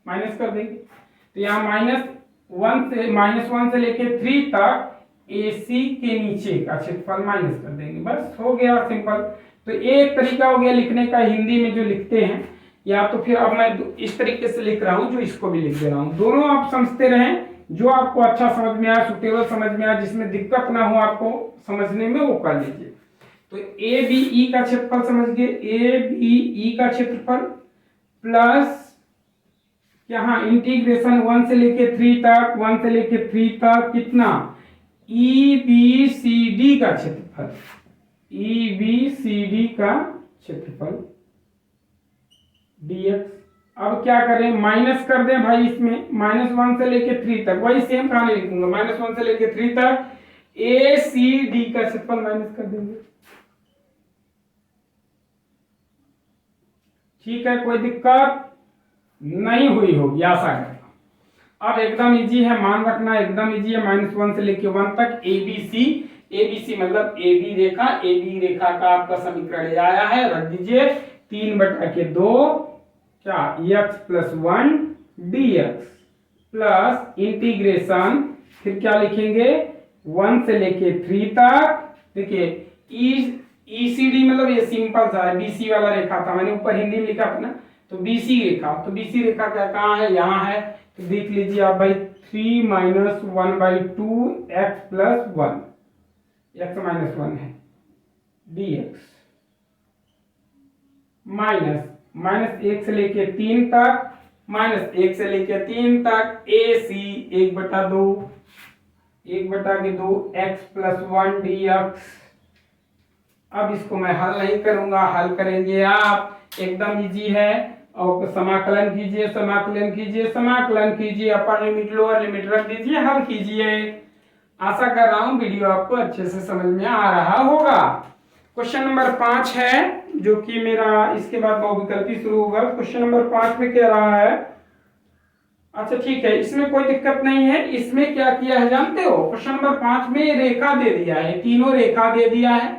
माइनस कर देंगे। तो यहाँ -1 से लेके 3 तक AC के नीचे का क्षेत्रफल माइनस कर देंगे, बस हो गया सिंपल। तो एक तरीका हो गया लिखने का, हिंदी में जो लिखते हैं, या तो फिर अब मैं इस तरीके से लिख रहा हूं जो इसको भी लिख दे रहा हूं, दोनों आप समझते रहें, जो आपको अच्छा समझ में आए, सुटेबल समझ में आए, जिसमें दिक्कत ना हो आपको समझने में, वो कर लीजिए। तो ए बी ई का क्षेत्रफल समझ गए, ए बी ई का क्षेत्रफल प्लस यहाँ इंटीग्रेशन 1 से लेके 3 तक, 1 से लेके 3 तक कितना, ई बी सी डी का क्षेत्रफल, ई बी सी डी का क्षेत्रफल dx। अब क्या करें, माइनस कर दें भाई, इसमें -1 से लेके 3 तक, वही सेम कहानी लिखूंगा, -1 से लेके 3 तक ए सी डी का क्षेत्रफल माइनस कर देंगे, ठीक है, कोई दिक्कत नहीं हुई होगी, आशा करता हूं। अब एकदम इजी है, मान रखना एकदम इजी है, -1 से लेके 1 तक ABC मतलब AB रेखा, AB रेखा का आपका समीकरण ये आया है, रख दीजिए 3/2 क्या x + 1 dx प्लस इंटीग्रेशन, फिर क्या लिखेंगे 1 से लेके 3 तक, देखिए ECD मतलब ये सिंपल सा है, BC वाला रेखा था, मैंने ऊपर हिंदी में लिखा था ना, तो BC रेखा, तो BC रेखा क्या कहाँ है, यहाँ है, तो देख लीजिए आप भाई 3 - 1/2 x + 1, x - 1 है dx -1 से लेके 3 तक, -1 से लेके 3 तक AC 1/2 x + 1 dx। अब इसको मैं हल नहीं करूंगा, हल करेंगे आप, एकदम इजी है। और समाकलन कीजिए, समाकलन कीजिए, समाकलन कीजिए, अपर लिमिट लोअर लिमिट रख दीजिए, हल कीजिए। आशा कर रहा हूं वीडियो आपको अच्छे से समझ में आ रहा होगा। क्वेश्चन नंबर 5 है, जो कि मेरा इसके बाद बहुविकल्पी शुरू होगा। क्वेश्चन नंबर 5 में कह रहा है, अच्छा ठीक है, इसमें कोई दिक्कत नहीं है। इसमें क्या किया है जानते हो, क्वेश्चन नंबर 5 में रेखा दे दिया है, तीनों रेखा दे दिया है,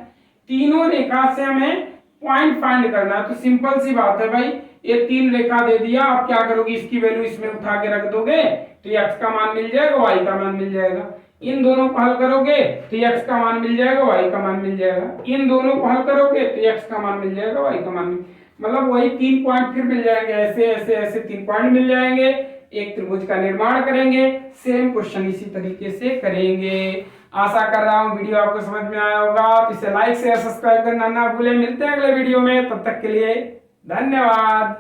तीनों रेखा से हमें पॉइंट फाइंड करना है। तो सिंपल सी बात है भाई, ये 3 रेखा दे दिया, आप क्या करोगे, इसकी वैल्यू इसमें उठा के रख दोगे तो x का मान मिल जाएगा, y का मान मिल जाएगा। इन दोनों को हल करोगे तो x का मान मिल जाएगा, y का मान मिल जाएगा। इन दोनों को हल करोगे तो x का मान मिल जाएगा, y का मान मतलब वही 3 पॉइंट फिर मिल जाएंगे, ऐसे ऐसे ऐसे 3 पॉइंट मिल जाएंगे, एक त्रिभुज का निर्माण करेंगे। सेम क्वेश्चन इसी तरीके से करेंगे। आशा कर रहा हूँ वीडियो आपको समझ में आया होगा। तो इसे लाइक शेयर सब्सक्राइब करना ना भूलें। मिलते हैं अगले वीडियो में, तब तक के लिए धन्यवाद।